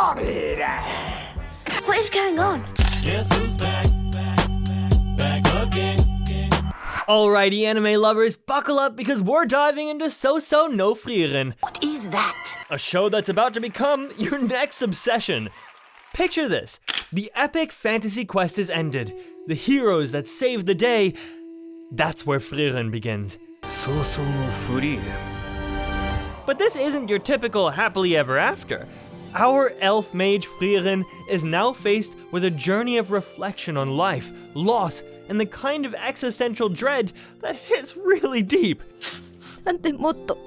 What is going on? Guess who's back? Back again. Alrighty, anime lovers, buckle up because we're diving into Sousou no Frieren, What is that? a show that's about to become your next obsession. Picture this. The epic fantasy quest is ended. The heroes that saved the day. That's where Frieren begins. Sousou no Frieren. But this isn't your typical happily ever after. Our elf mage Frieren is now faced with a journey of reflection on life, loss, and the kind of existential dread that hits really deep. なんてもっと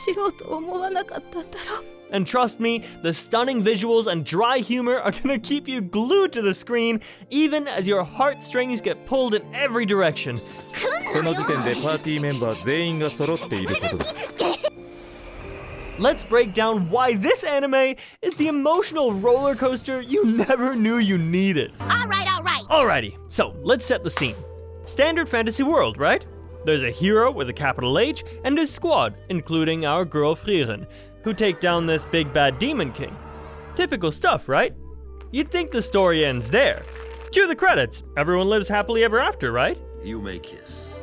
知ろうと思わなかったんだろう。 And trust me, the stunning visuals and dry humor are gonna keep you glued to the screen, even as your heartstrings get pulled in every direction. その時点でパーティーメンバー全員が揃っていることだ。 Let's break down why this anime is the emotional roller coaster you never knew you needed. Alright. Alrighty, so let's set the scene. Standard fantasy world, right? There's a hero with a capital H and his squad, including our girl Frieren, who take down this big bad demon king. Typical stuff, right? You'd think the story ends there. Cue the credits. Everyone lives happily ever after, right? You may kiss.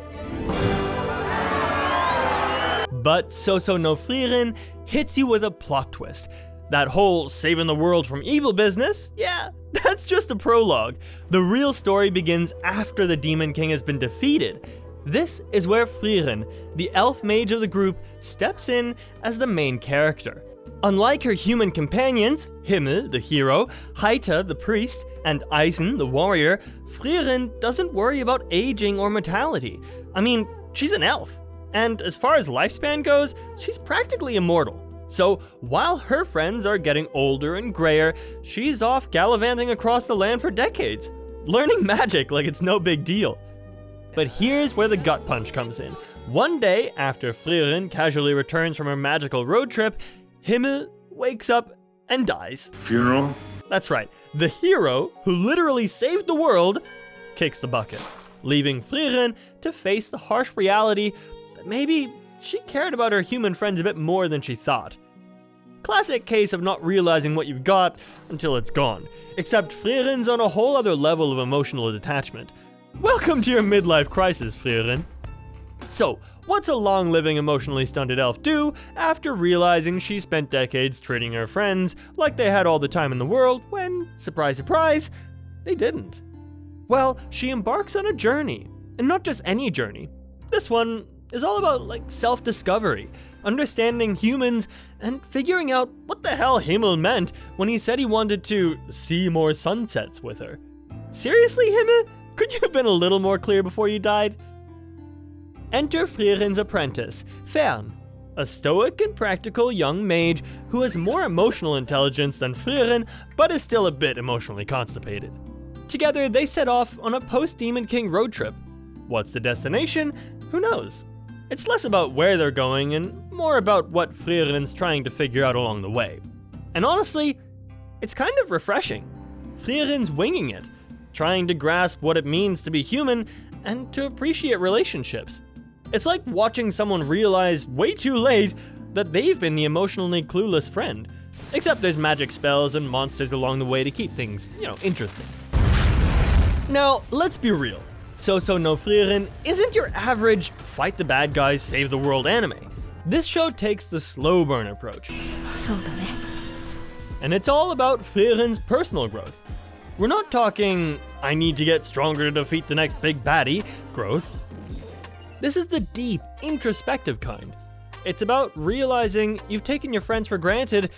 But Sousou no Frieren hits you with a plot twist. That whole saving the world from evil business, yeah, that's just a prologue. The real story begins after the Demon King has been defeated. This is where Frieren, the elf mage of the group, steps in as the main character. Unlike her human companions, Himmel, the hero, Haita, the priest, and Eisen, the warrior, Frieren doesn't worry about aging or mortality. I mean, she's an elf. And as far as lifespan goes, she's practically immortal. So while her friends are getting older and grayer, she's off gallivanting across the land for decades, learning magic like it's no big deal. But here's where the gut punch comes in. One day, after Frieren casually returns from her magical road trip, Himmel wakes up and dies. Funeral? That's right, the hero, who literally saved the world, kicks the bucket, leaving Frieren to face the harsh reality that maybe she cared about her human friends a bit more than she thought. Classic case of not realizing what you've got until it's gone, except Frieren's on a whole other level of emotional detachment. Welcome to your midlife crisis, Frieren. So, what's a long-living, emotionally stunted elf do after realizing she spent decades treating her friends like they had all the time in the world when, surprise, surprise, they didn't? Well, she embarks on a journey, and not just any journey. This one is all about, self-discovery, understanding humans, and figuring out what the hell Himmel meant when he said he wanted to see more sunsets with her. Seriously, Himmel? Could you have been a little more clear before you died? Enter Frieren's apprentice, Frieren, a stoic and practical young mage who has more emotional intelligence than Frieren, but is still a bit emotionally constipated. Together, they set off on a post-Demon King road trip. What's the destination? Who knows? It's less about where they're going and more about what Frieren's trying to figure out along the way. And honestly, it's kind of refreshing. Frieren's winging it, trying to grasp what it means to be human and to appreciate relationships. It's like watching someone realize way too late that they've been the emotionally clueless friend. Except there's magic spells and monsters along the way to keep things, interesting. Now, let's be real. Sousou no Frieren isn't your average fight the bad guys, save the world anime. This show takes the slow burn approach. そうだね。 And it's all about Frieren's personal growth. We're not talking, I need to get stronger to defeat the next big baddie growth. This is the deep, introspective kind. It's about realizing you've taken your friends for granted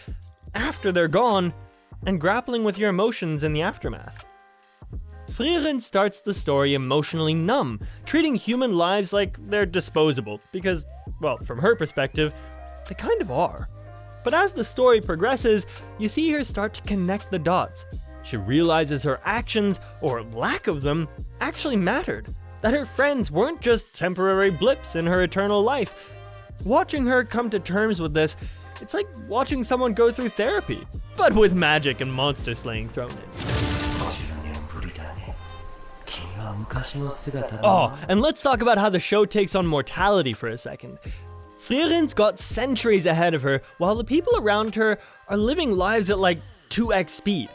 after they're gone and grappling with your emotions in the aftermath. Frieren starts the story emotionally numb, treating human lives like they're disposable because, well, from her perspective, they kind of are. But as the story progresses, you see her start to connect the dots. She realizes her actions, or lack of them, actually mattered. That her friends weren't just temporary blips in her eternal life. Watching her come to terms with this, it's like watching someone go through therapy, but with magic and monster slaying thrown in. Oh, and let's talk about how the show takes on mortality for a second. Frieren's got centuries ahead of her, while the people around her are living lives at like 2x speed.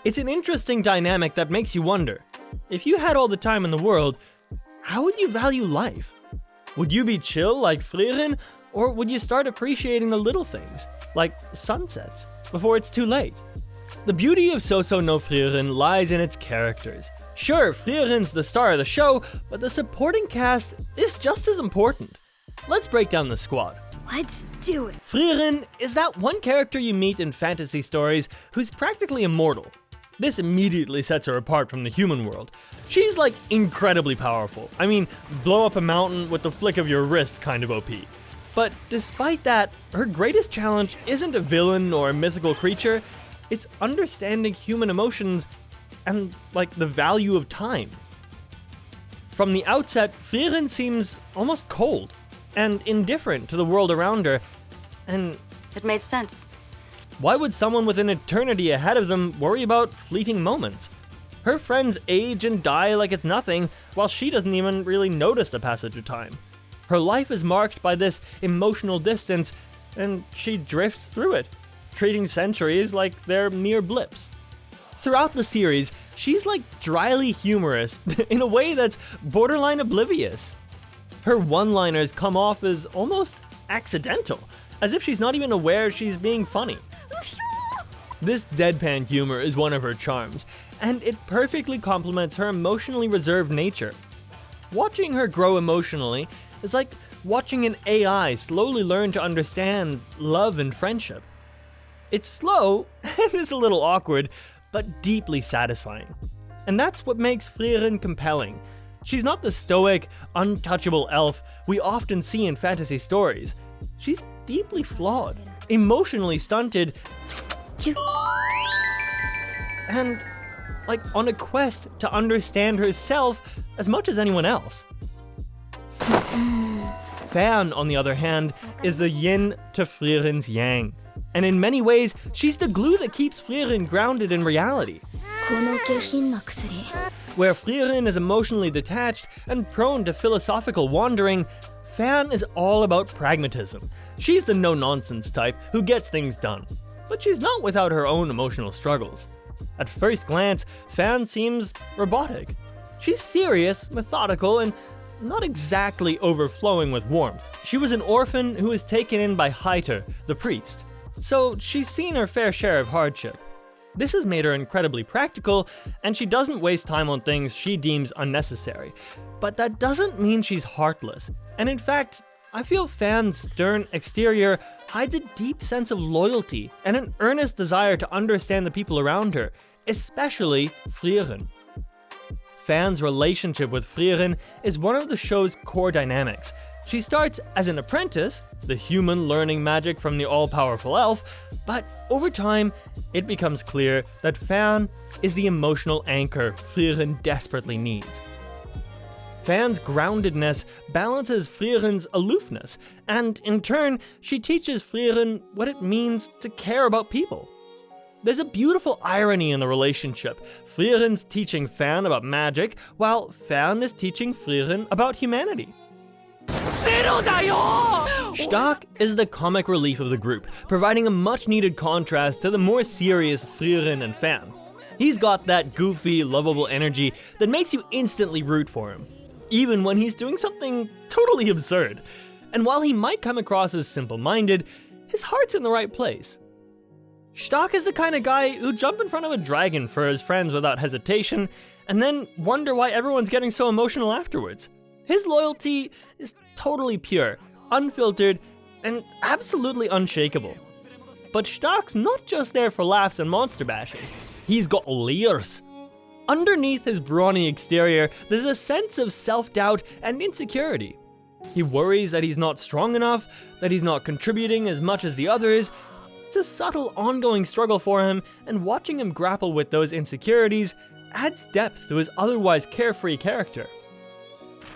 It's an interesting dynamic that makes you wonder, if you had all the time in the world, how would you value life? Would you be chill like Frieren, or would you start appreciating the little things, like sunsets, before it's too late? The beauty of Sousou no Frieren lies in its characters. Sure, Frieren's the star of the show, but the supporting cast is just as important. Let's break down the squad. Let's do it. Frieren is that one character you meet in fantasy stories who's practically immortal. This immediately sets her apart from the human world. She's like incredibly powerful. I mean, blow up a mountain with the flick of your wrist kind of OP. But despite that, her greatest challenge isn't a villain or a mythical creature, it's understanding human emotions and like the value of time. From the outset, Frieren seems almost cold and indifferent to the world around her, and It made sense. why would someone with an eternity ahead of them worry about fleeting moments? Her friends age and die like it's nothing, while she doesn't even really notice the passage of time. Her life is marked by this emotional distance, and she drifts through it, treating centuries like they're mere blips. Throughout the series, she's like dryly humorous in a way that's borderline oblivious. Her one-liners come off as almost accidental, as if she's not even aware she's being funny. This deadpan humor is one of her charms, and it perfectly complements her emotionally reserved nature. Watching her grow emotionally is like watching an AI slowly learn to understand love and friendship. It's slow, and it's a little awkward, but deeply satisfying. And that's what makes Frieren compelling. She's not the stoic, untouchable elf we often see in fantasy stories. She's deeply flawed, emotionally stunted, and like on a quest to understand herself as much as anyone else. Fan, on the other hand, is the yin to Frieren's yang. And in many ways, she's the glue that keeps Frieren grounded in reality. この下品な薬 Where Frieren is emotionally detached and prone to philosophical wandering, Fan is all about pragmatism. She's the no-nonsense type who gets things done. But she's not without her own emotional struggles. At first glance, Fan seems robotic. She's serious, methodical, and not exactly overflowing with warmth. She was an orphan who was taken in by Heiter, the priest. So she's seen her fair share of hardship. This has made her incredibly practical, and she doesn't waste time on things she deems unnecessary. But that doesn't mean she's heartless. And in fact, I feel Fan's stern exterior hides a deep sense of loyalty and an earnest desire to understand the people around her, especially Frieren. Fan's relationship with Frieren is one of the show's core dynamics. She starts as an apprentice, the human learning magic from the all-powerful elf, but over time, it becomes clear that Fan is the emotional anchor Frieren desperately needs. Fan's groundedness balances Frieren's aloofness, and in turn, she teaches Frieren what it means to care about people. There's a beautiful irony in the relationship. Frieren's teaching Fan about magic, while Fan is teaching Frieren about humanity. Stark is the comic relief of the group, providing a much-needed contrast to the more serious Frieren and Fan. He's got that goofy, lovable energy that makes you instantly root for him, even when he's doing something totally absurd. And while he might come across as simple-minded, his heart's in the right place. Stark is the kind of guy who'd jump in front of a dragon for his friends without hesitation, and then wonder why everyone's getting so emotional afterwards. His loyalty is totally pure, unfiltered, and absolutely unshakable. But Stark's not just there for laughs and monster bashing. He's got layers. Underneath his brawny exterior, there's a sense of self-doubt and insecurity. He worries that he's not strong enough, that he's not contributing as much as the others. It's a subtle, ongoing struggle for him, and watching him grapple with those insecurities adds depth to his otherwise carefree character.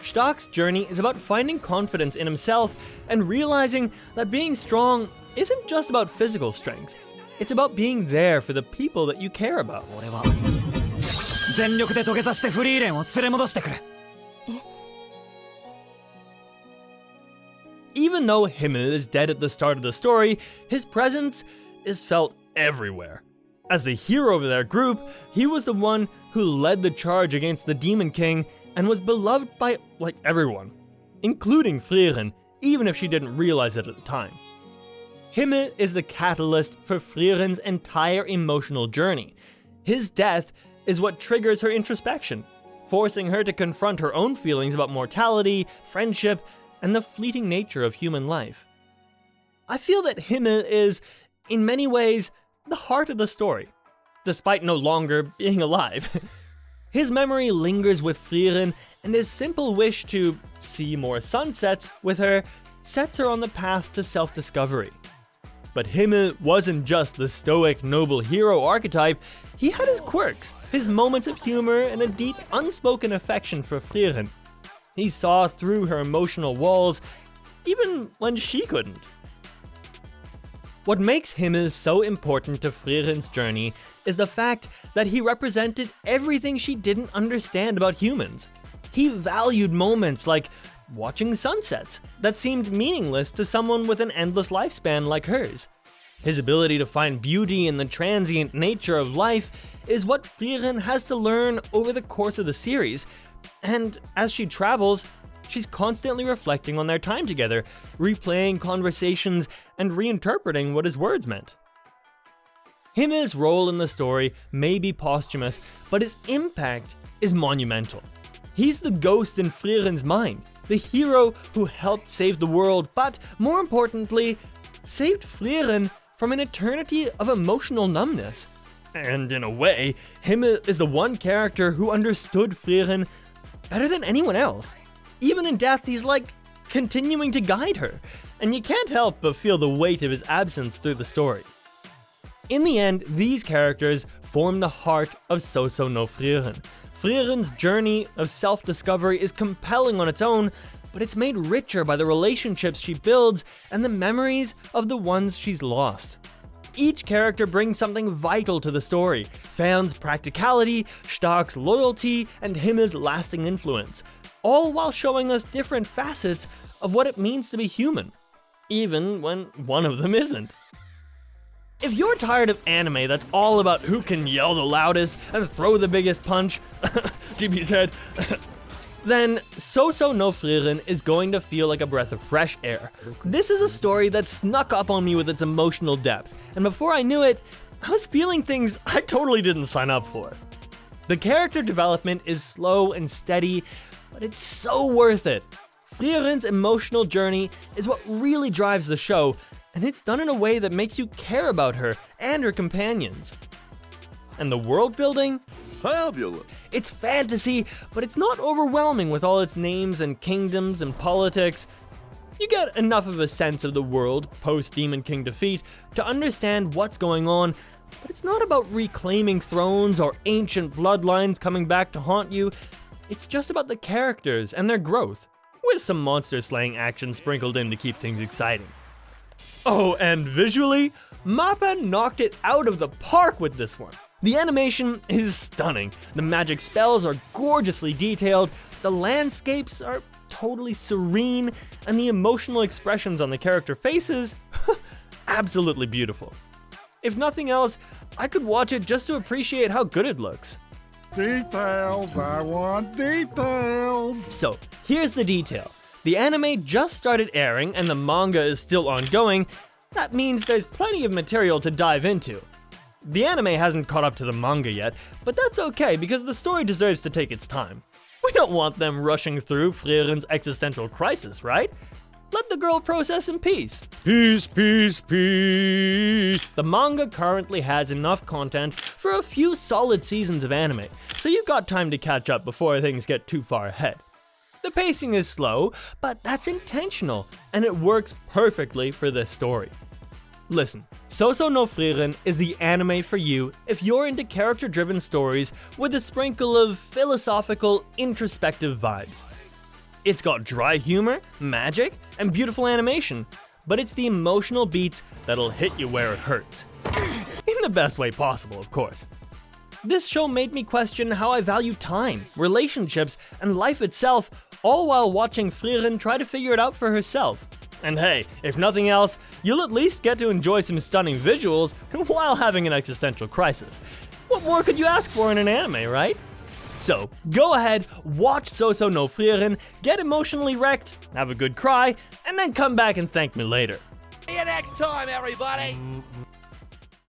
Stark's journey is about finding confidence in himself and realizing that being strong isn't just about physical strength. It's about being there for the people that you care about. 俺は全力で土下座してフリーレンを連れ戻してくる。Even though Himmel is dead at the start of the story, his presence is felt everywhere. As the hero of their group, he was the one who led the charge against the Demon King and was beloved by, everyone, including Frieren, even if she didn't realize it at the time. Himmel is the catalyst for Frieren's entire emotional journey. His death is what triggers her introspection, forcing her to confront her own feelings about mortality, friendship, and the fleeting nature of human life. I feel that Himmel is, in many ways, the heart of the story, despite no longer being alive. His memory lingers with Frieren, and his simple wish to see more sunsets with her sets her on the path to self-discovery. But Himmel wasn't just the stoic, noble hero archetype. He had his quirks, his moments of humor, and a deep, unspoken affection for Frieren. He saw through her emotional walls, even when she couldn't. What makes Himmel so important to Frieren's journey is the fact that he represented everything she didn't understand about humans. He valued moments like watching sunsets that seemed meaningless to someone with an endless lifespan like hers. His ability to find beauty in the transient nature of life is what Frieren has to learn over the course of the series, and as she travels, she's constantly reflecting on their time together, replaying conversations, and reinterpreting what his words meant. Himmel's role in the story may be posthumous, but his impact is monumental. He's the ghost in Frieren's mind, the hero who helped save the world, but more importantly, saved Frieren from an eternity of emotional numbness. And in a way, Himmel is the one character who understood Frieren better than anyone else. Even in death, he's continuing to guide her, and you can't help but feel the weight of his absence through the story. In the end, these characters form the heart of Sousou no Frieren. Frieren's journey of self-discovery is compelling on its own, but it's made richer by the relationships she builds and the memories of the ones she's lost. Each character brings something vital to the story: Fern's practicality, Stark's loyalty, and Himmel's lasting influence, all while showing us different facets of what it means to be human, even when one of them isn't. If you're tired of anime that's all about who can yell the loudest and throw the biggest punch, GB's head, then Sousou no Frieren is going to feel like a breath of fresh air. This is a story that snuck up on me with its emotional depth, and before I knew it, I was feeling things I totally didn't sign up for. The character development is slow and steady, but it's so worth it. Frieren's emotional journey is what really drives the show, and it's done in a way that makes you care about her and her companions. And the world building? Fabulous. It's fantasy, but it's not overwhelming with all its names and kingdoms and politics. You get enough of a sense of the world post-Demon King defeat to understand what's going on, but it's not about reclaiming thrones or ancient bloodlines coming back to haunt you. It's just about the characters and their growth, with some monster-slaying action sprinkled in to keep things exciting. Oh, and visually, MAPPA knocked it out of the park with this one. The animation is stunning, the magic spells are gorgeously detailed, the landscapes are totally serene, and the emotional expressions on the character faces, absolutely beautiful. If nothing else, I could watch it just to appreciate how good it looks. Details, I want details. So, here's the detail. The anime just started airing and the manga is still ongoing. That means there's plenty of material to dive into. The anime hasn't caught up to the manga yet, but that's okay because the story deserves to take its time. We don't want them rushing through Frieren's existential crisis, right? Let the girl process in peace. Peace, peace, peace. The manga currently has enough content for a few solid seasons of anime, so you've got time to catch up before things get too far ahead. The pacing is slow, but that's intentional, and it works perfectly for this story. Listen, Sousou no Frieren is the anime for you if you're into character-driven stories with a sprinkle of philosophical, introspective vibes. It's got dry humor, magic, and beautiful animation, but it's the emotional beats that'll hit you where it hurts. In the best way possible, of course. This show made me question how I value time, relationships, and life itself, all while watching Frieren try to figure it out for herself. And hey, if nothing else, you'll at least get to enjoy some stunning visuals while having an existential crisis. What more could you ask for in an anime, right? So, go ahead, watch Sousou no Frieren, get emotionally wrecked, have a good cry, and then come back and thank me later. See you next time, everybody!